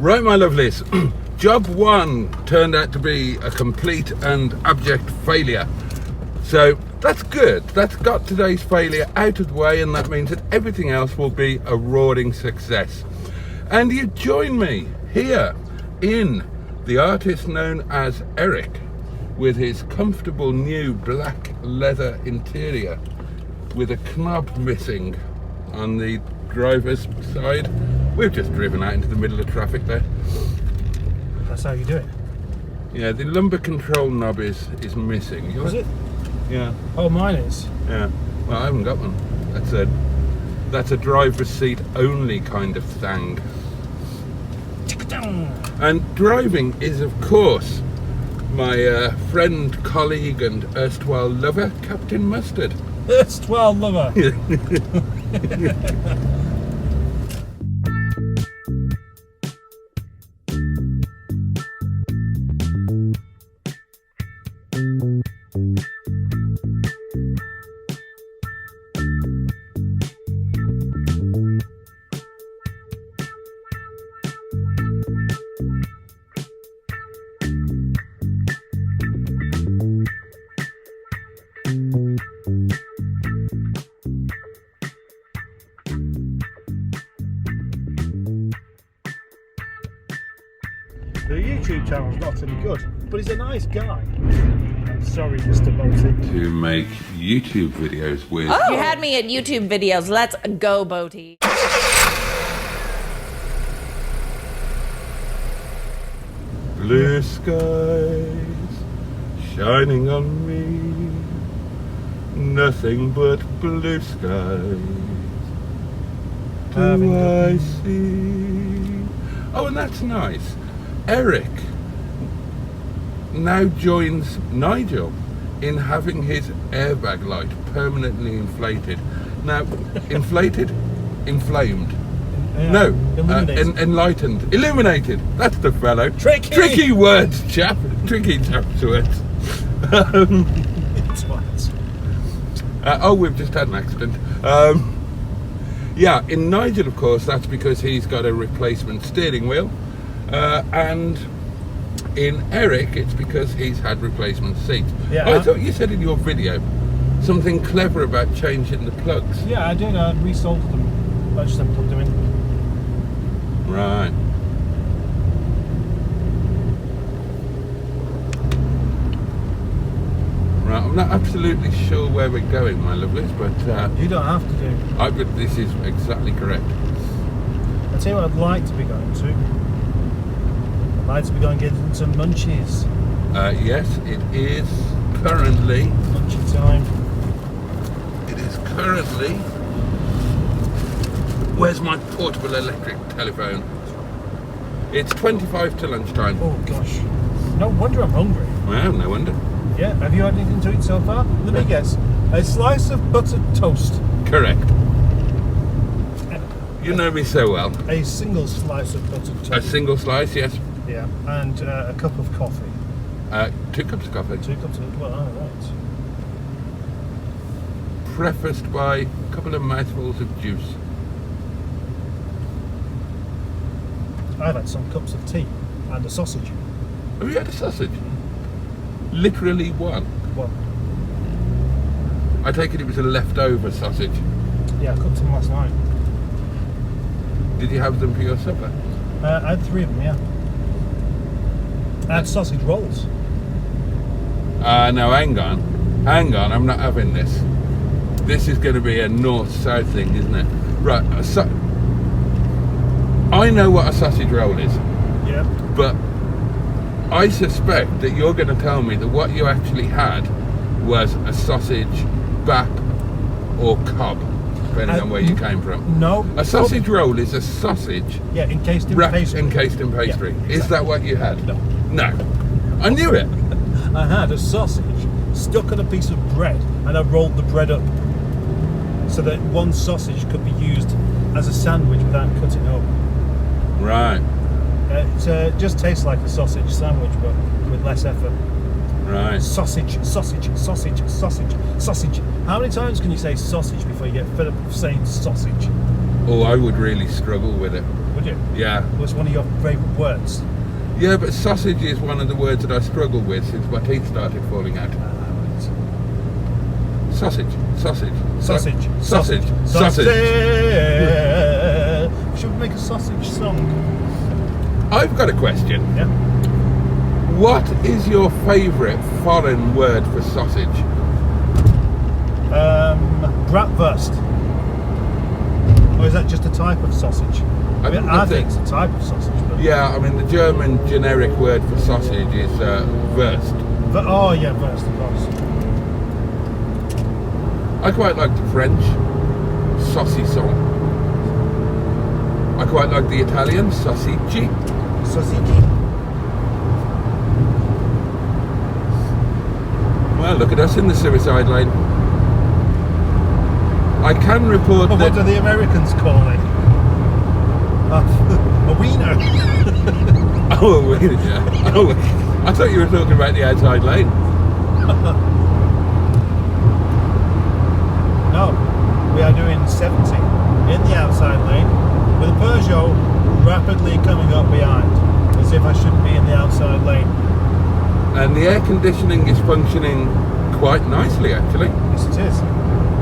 Right, my lovelies, job one turned out to be a complete and abject failure. So that's good. That's got today's failure out of the way, and that means that everything else will be a roaring success. And you join me here in the artist known as Deric with his comfortable new black leather interior with a knob missing on the driver's side. We've just driven out into the middle of traffic there. That's how you do it? Yeah, the lumbar control knob is missing. Is it? Yeah. Oh, mine is. Yeah. Well, I haven't got one. That's a driver's seat only kind of thing. And driving is, of course, my friend, colleague and erstwhile lover, Captain Mustard. Erstwhile lover. The YouTube channel's not any good, but he's a nice guy. I'm sorry, Mr. Boaty. To make YouTube videos with... Oh, you had me at YouTube videos. Let's go, Boaty. Blue skies shining on me, nothing but blue skies do I see. Oh, and that's nice. Deric now joins Nigel in having his airbag light permanently inflated. Now, inflated? Inflamed. Yeah, No, enlightened. Illuminated. That's the fellow. Tricky words, chap. Tricky chap's words. Oh, we've just had an accident. Yeah, in Nigel, of course, that's because he's got a replacement steering wheel. And in Deric, it's because he's had replacement seats. Yeah. Oh, I thought you said in your video something clever about changing the plugs. Yeah, I did. I resoldered them. I just haven't plugged them in. Right. Right, I'm not absolutely sure where we're going, my lovelies, but... You don't have to do. This is exactly correct. I'll tell you what I'd like to be going to. I'd like to be going to get some munchies. Yes, it is currently... Munchie time. It is currently... Where's my portable electric telephone? It's 25 to lunchtime. Oh gosh. No wonder I'm hungry. Well, no wonder. Yeah, have you had anything to eat so far? Let me guess. A slice of buttered toast. Correct. You know me so well. A single slice of buttered toast. A single slice, yes. Yeah, and a cup of coffee. 2 cups of coffee. 2 cups of, well, alright. Prefaced by a couple of mouthfuls of juice. I've had some cups of tea and a sausage. Have you had a sausage? Literally one. What? I take it was a leftover sausage. Yeah, I cooked them last night. Did you have them for your supper? I had 3 of them, yeah. I had sausage rolls. No, hang on. Hang on, I'm not having this. This is going to be a north-south thing, isn't it? Right, I know what a sausage roll is. Yeah. But I suspect that you're going to tell me that what you actually had was a sausage bap or cob, depending on where you came from. No. A sausage roll is a sausage encased in wrapped pastry. encased in pastry. Yeah, exactly. Is that what you had? No. No. I knew it. I had a sausage stuck on a piece of bread, and I rolled the bread up so that one sausage could be used as a sandwich without cutting up. Right. It just tastes like a sausage sandwich, but with less effort. Right. Sausage, sausage, sausage, sausage, sausage. How many times can you say sausage before you get fed up of saying sausage? Oh, I would really struggle with it. would you? Yeah. What's one of your favourite words? Yeah, but sausage is one of the words that I struggle with since my teeth started falling out. Sausage. Sausage. Sausage. Should we make a sausage song? I've got a question. Yeah. What is your favourite foreign word for sausage? Bratwurst. Or is that just a type of sausage? I think it's a type of sausage. But Yeah, I mean the German generic word for sausage is Wurst. Oh yeah, Wurst, of course. I quite like the French, saucisson. I quite like the Italian, sausicci. Sausage. Well, look at us in the suicide lane. I can report What that... do the Americans call it? A wiener. Oh, a wiener, yeah. Oh, I thought you were talking about the outside lane. No, we are doing 70 in the outside lane with a Peugeot rapidly coming up behind, as if I shouldn't be in the outside lane. And the air conditioning is functioning quite nicely, actually. Yes, it is.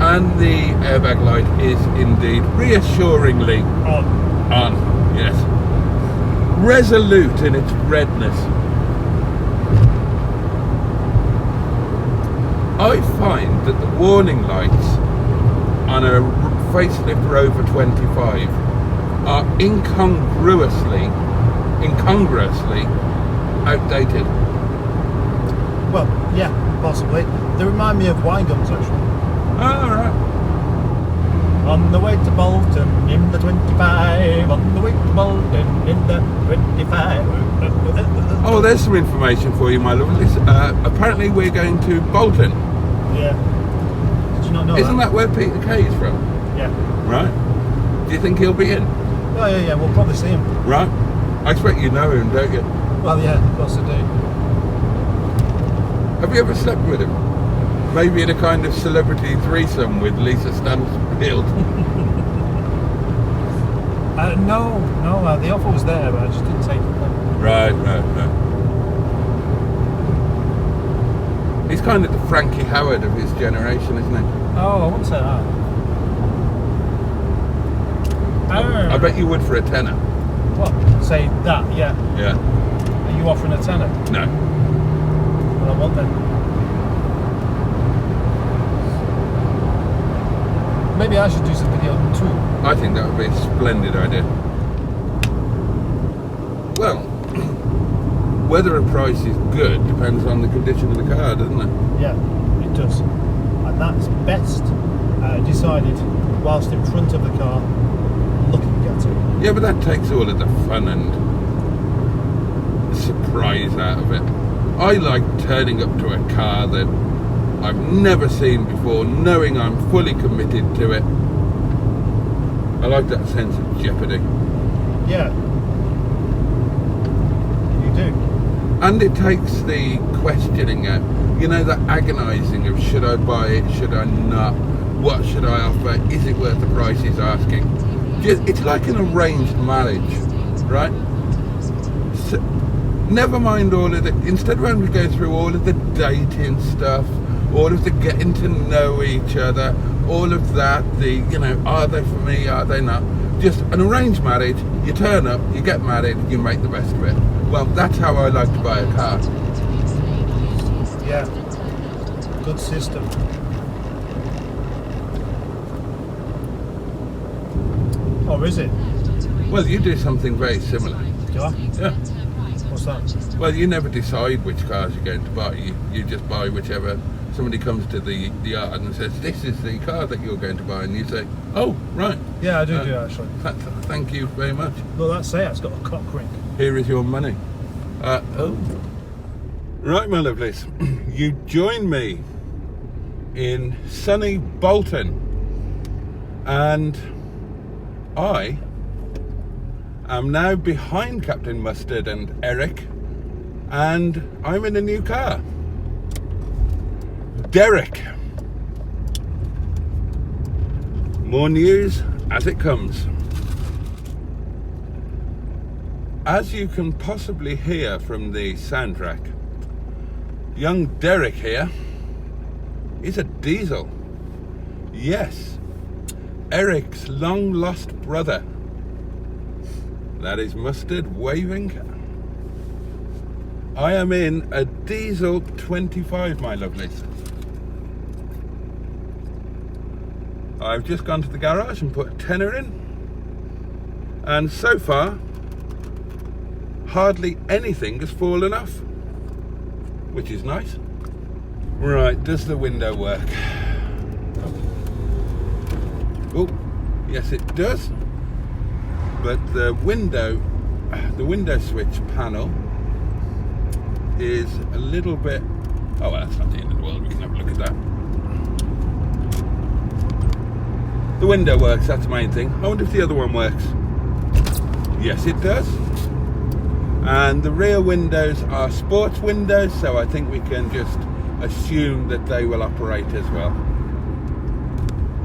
And the airbag light is indeed reassuringly On. on. Yes. Resolute in its redness. I find that the warning lights on a facelift Rover 25 are incongruously outdated. Well, yeah, possibly. They remind me of wine gums, actually. All right. On the way to Bolton in the 25. On the way to Bolton in the 25. Oh, there's some information for you, my lovelies. Apparently we're going to Bolton. Yeah. Did you not know Isn't that where Peter Kay is from? Yeah. Right. Do you think he'll be in? Oh, yeah, we'll probably see him. Right. I expect you know him, don't you? Well, yeah, of course I do. Have you ever slept with him? Maybe in a kind of celebrity threesome with Lisa Stansfield? No, the offer was there, but I just didn't take it. Right. He's kind of the Frankie Howard of his generation, isn't he? Oh, I wouldn't say that. I bet you would for a tenner. What? Say that, yeah. Yeah. Are you offering a tenner? No. Well, I want then. Maybe I should do some video too. I think that would be a splendid idea. Well, whether a price is good depends on the condition of the car, doesn't it? Yeah, it does. And that's best decided whilst in front of the car, looking at it. Yeah, but that takes all of the fun and surprise out of it. I like turning up to a car that I've never seen before, knowing I'm fully committed to it. I like that sense of jeopardy. Yeah. You do. And it takes the questioning out. You know, that agonising of should I buy it, should I not? What should I offer? Is it worth the price he's asking? It's like an arranged marriage, right? So, never mind all of the... Instead of having to go through all of the dating stuff, all of the getting to know each other, all of that, are they for me, are they not? Just an arranged marriage, you turn up, you get married, you make the best of it. Well, that's how I like to buy a car. Yeah. Good system. Or is it? Well, you do something very similar. Do I? Yeah. What's that? Well, you never decide which cars you're going to buy. You just buy whichever. Somebody comes to the yard and says, this is the car that you're going to buy, and you say, oh, right. Yeah, I do actually. Thank you very much. Well, that's it. It's got a cock ring. Here is your money. Right, my lovelies. You join me in sunny Bolton, and I am now behind Captain Mustard and Eric, and I'm in a new car. Deric. More news as it comes. as you can possibly hear from the soundtrack, young Deric here is a diesel. Yes, Eric's long lost brother. That is Mustard waving. I am in a diesel 25, my lovelies. I've just gone to the garage and put a tenner in, and so far hardly anything has fallen off, which is nice. Right, does the window work? Oh, yes it does. But the window switch panel is a little bit... Oh, well, that's not the end of the world. We can have a look at that. The window works, that's the main thing. I wonder if the other one works. Yes, it does. And the rear windows are sports windows, so I think we can just assume that they will operate as well.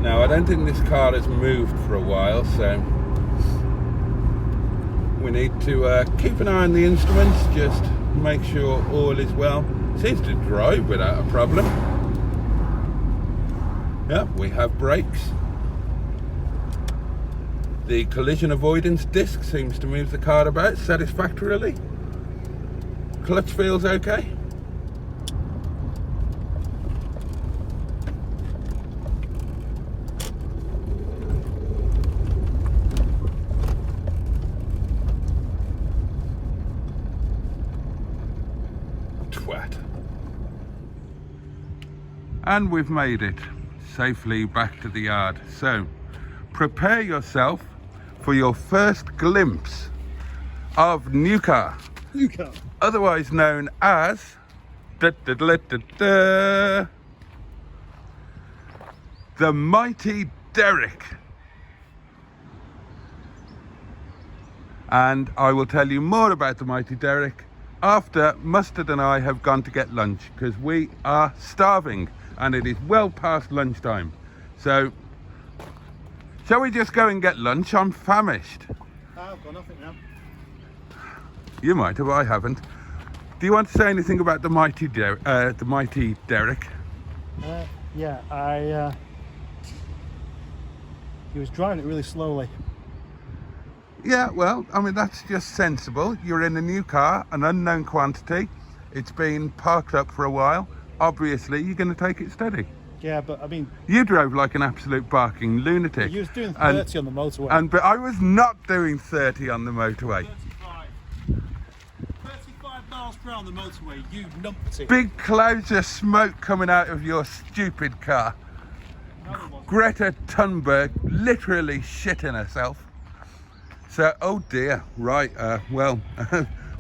Now, I don't think this car has moved for a while, so we need to keep an eye on the instruments, just make sure all is well. Seems to drive without a problem. Yeah, we have brakes. The collision avoidance disc seems to move the car about satisfactorily. Clutch feels okay. Twat. And we've made it safely back to the yard. So prepare yourself for your first glimpse of new car, otherwise known as the mighty Deric. And I will tell you more about the mighty Deric after Mustard and I have gone to get lunch, because we are starving and it is well past lunchtime. So shall we just go and get lunch? I'm famished. I've got nothing now. You might have, I haven't. Do you want to say anything about the mighty Deric? Yeah, he was driving it really slowly. Yeah, well, I mean, that's just sensible. You're in a new car, an unknown quantity. It's been parked up for a while. Obviously, you're going to take it steady. Yeah, but I mean, you drove like an absolute barking lunatic. You was doing 30 on the motorway. But I was not doing 30 on the motorway. 35 miles per hour on the motorway, you numpty. Big clouds of smoke coming out of your stupid car. Greta Thunberg literally shitting herself. So, oh dear, right, well,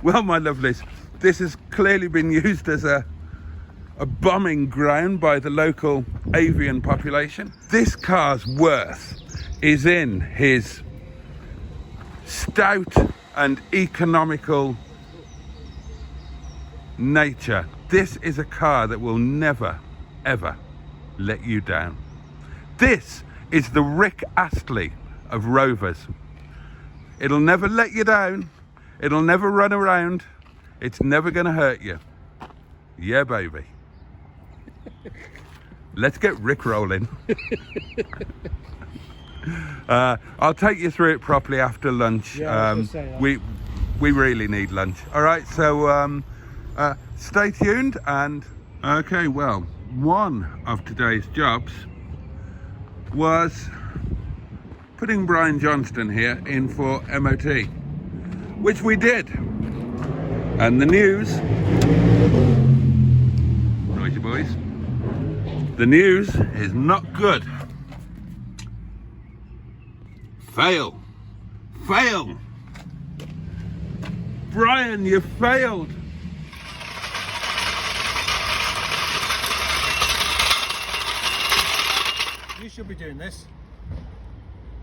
well, my lovelies, this has clearly been used as a bombing ground by the local avian population. This car's worth is in his stout and economical nature. This is a car that will never, ever let you down. This is the Rick Astley of Rovers. It'll never let you down. It'll never run around. It's never going to hurt you. Yeah, baby. Let's get Rick rolling. I'll take you through it properly after lunch. Yeah, we really need lunch. All right, so stay tuned. And okay, well, one of today's jobs was putting Brian Johnston here in for MOT, which we did. And the news, right, you boys, the news is not good. Fail. Brian, you failed. You should be doing this.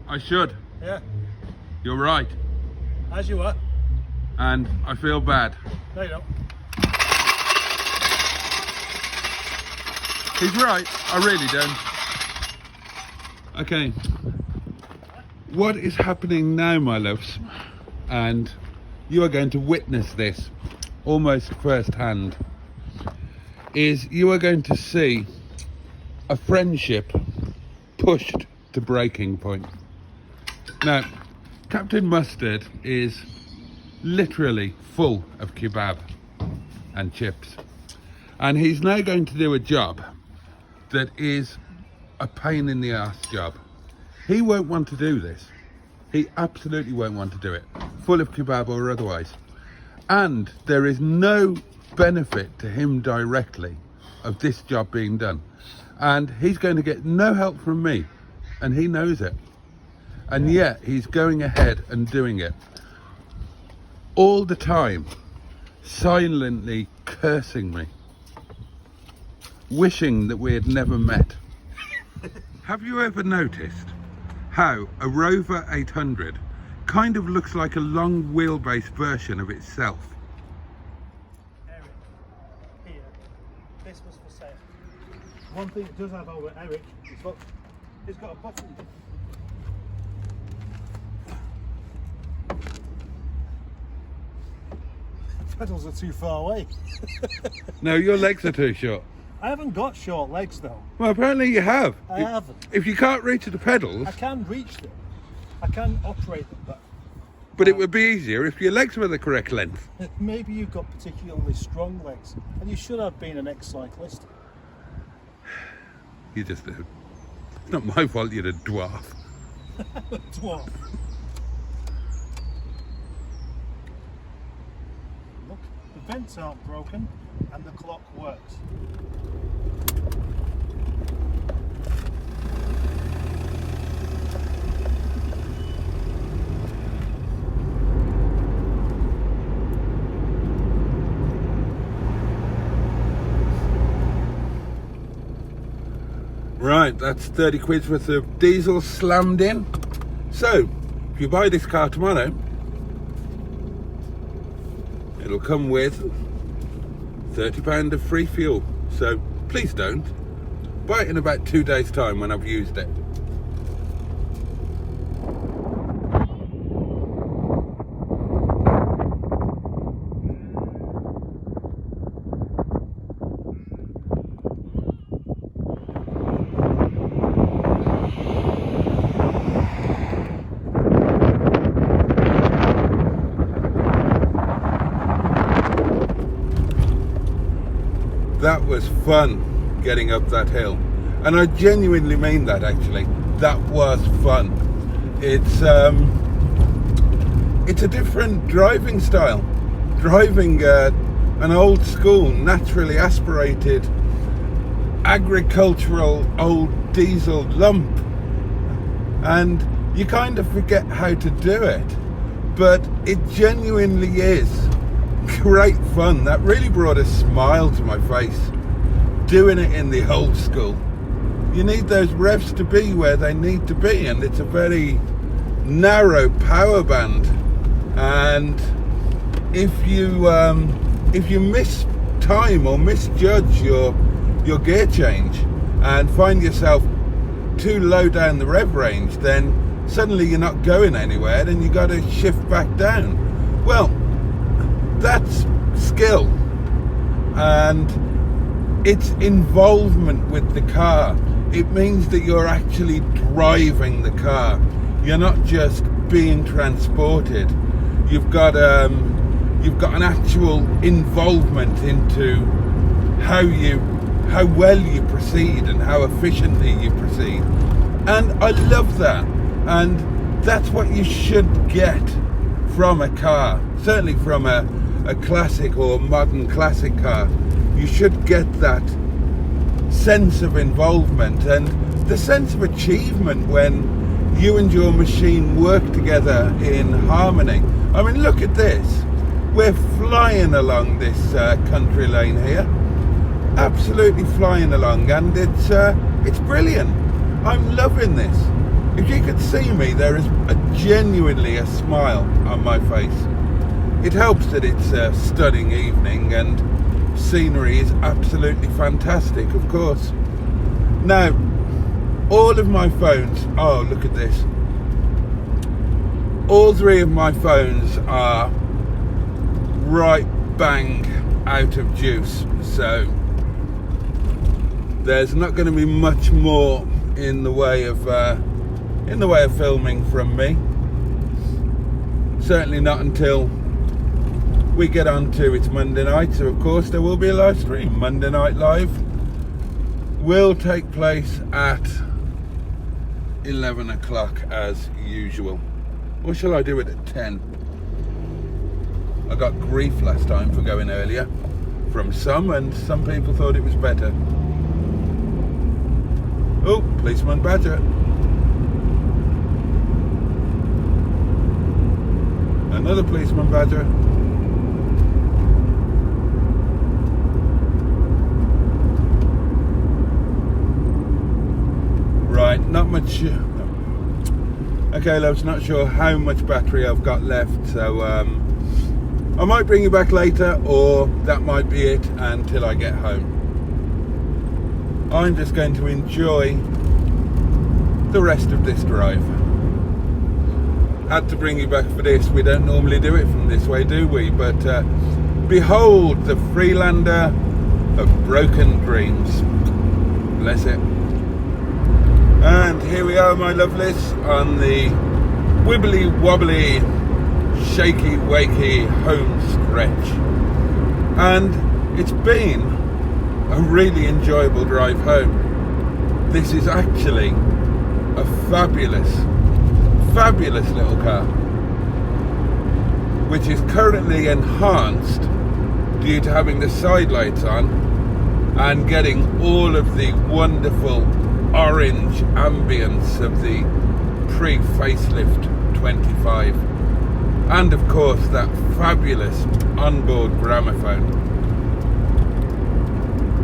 I should. Yeah. You're right. As you are. And I feel bad. No, you don't. He's right. I really don't. Okay. What is happening now, my loves? And you are going to witness this almost firsthand, is you are going to see a friendship pushed to breaking point. Now, Captain Mustard is literally full of kebab and chips, and he's now going to do a job that is a pain in the ass job. He won't want to do this. He absolutely won't want to do it, full of kebab or otherwise. And there is no benefit to him directly of this job being done. And he's going to get no help from me, and he knows it. And yet he's going ahead and doing it. All the time, silently cursing me, wishing that we had never met. Have you ever noticed how a Rover 800 kind of looks like a long wheelbase version of itself? Eric, here, this was for sale. One thing it does have over Eric is look, it's got a button. The pedals are too far away. No, your legs are too short. I haven't got short legs though. Well, apparently you have. I haven't. If you can't reach the pedals, I can reach them. I can operate them, but it would be easier if your legs were the correct length. maybe you've got particularly strong legs, and you should have been an ex-cyclist. You just do. It's not my fault you're a dwarf. Dwarf. Look, the vents aren't broken, and the clock works. Right, that's 30 quid's worth of diesel slammed in. So, if you buy this car tomorrow, it'll come with £30 of free fuel. So, please don't. Buy it in about 2 days' time when I've used it. That was fun getting up that hill, and I genuinely mean that. Actually, that was fun. It's a different driving style, driving an old school, naturally aspirated, agricultural old diesel lump, and you kind of forget how to do it, but it genuinely is great fun. That really brought a smile to my face, doing it in the old school. You need those revs to be where they need to be, and it's a very narrow power band, and if you miss time or misjudge your gear change and find yourself too low down the rev range, then suddenly you're not going anywhere, then you got to shift back down. Well, that's skill, and it's involvement with the car. It means that you're actually driving the car. You're not just being transported. You've got an actual involvement into how well you proceed and how efficiently you proceed. And I love that. And that's what you should get from a car. Certainly from a classic or modern classic car. You should get that sense of involvement and the sense of achievement when you and your machine work together in harmony. I mean, look at this. We're flying along this country lane here. Absolutely flying along, and it's brilliant. I'm loving this. If you could see me, there is genuinely a smile on my face. It helps that it's a stunning evening and scenery is absolutely fantastic, of course. Now, all of my phones, oh, look at this. All three of my phones are right bang out of juice, so there's not going to be much more in the way of filming from me. Certainly not until we get on to it's Monday night. So of course there will be a live stream. Monday Night Live will take place at 11 o'clock as usual, or shall I do it at 10? I got grief last time for going earlier from some, and some people thought it was better. Oh, policeman Badger. Another policeman Badger. Right, not much. Okay, loves, not sure how much battery I've got left, so I might bring you back later, or that might be it until I get home. I'm just going to enjoy the rest of this drive. Had to bring you back for this. We don't normally do it from this way, do we? But behold the Freelander of broken dreams. Bless it. And here we are, my lovelies, on the wibbly wobbly, shaky wakey home stretch. And it's been a really enjoyable drive home. This is actually a fabulous little car, which is currently enhanced due to having the side lights on and getting all of the wonderful orange ambience of the pre-facelift 25, and of course that fabulous onboard gramophone.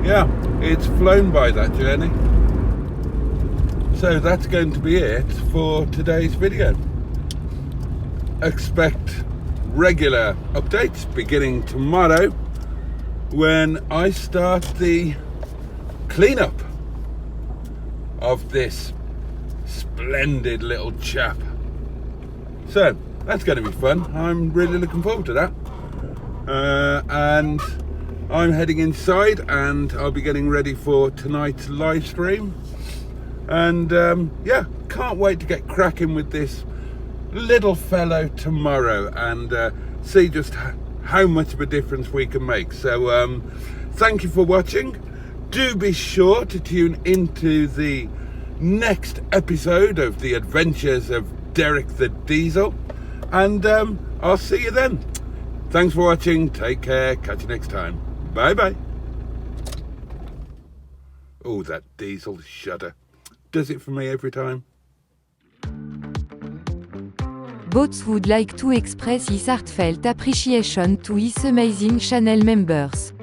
Yeah, it's flown by, that journey. So that's going to be it for today's video. Expect regular updates beginning tomorrow when I start the cleanup of this splendid little chap. So that's going to be fun. I'm really looking forward to that. And I'm heading inside, and I'll be getting ready for tonight's live stream. And yeah, can't wait to get cracking with this little fellow tomorrow and see just how much of a difference we can make. So thank you for watching. Do be sure to tune into the next episode of the adventures of Deric the Diesel, and I'll see you then. Thanks for watching. Take care. Catch you next time. Bye bye. Oh, that diesel shudder. Does it for me every time. Boats would like to express his heartfelt appreciation to his amazing channel members.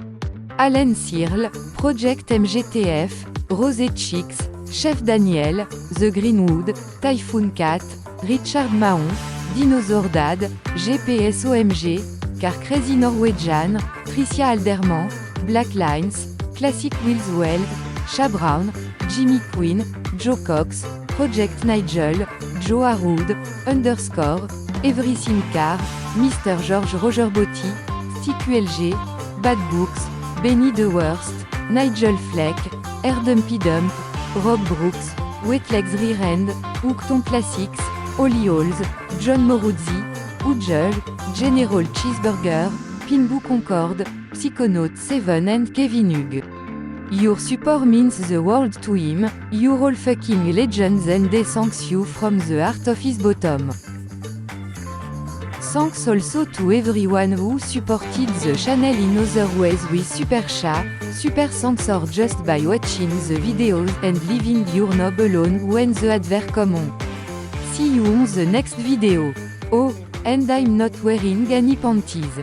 Alan Searle, Project MGTF, Rosé Chicks, Chef Daniel, The Greenwood, Typhoon Cat, Richard Mahon, Dinosaur Dad, GPS OMG, Car Crazy Norwegian, Tricia Alderman, Black Lines, Classic Wheels Weld, Sha Brown, Jimmy Quinn, Joe Cox, Project Nigel, Joe Harwood, _ Everything Car, Mr. George Roger Boaty, StiQLG, Bad Books, Benny the Worst, Nigel Fleck, Dumpy Dump, Rob Brooks, Wetlegs Rear End, Hookton Classics, Holly Halls, John Moruzzi, Ujul, General Cheeseburger, Pinboo Concorde, Psychonaut 7 and Kevin Hugh. Your support means the world to him. You're all fucking legends, and he thanks you from the heart of his bottom. Thanks also to everyone who supported the channel in other ways with Super Chat, Super thanks, or just by watching the videos and leaving your knob alone when the advert come on. See you on the next video. Oh, and I'm not wearing any panties.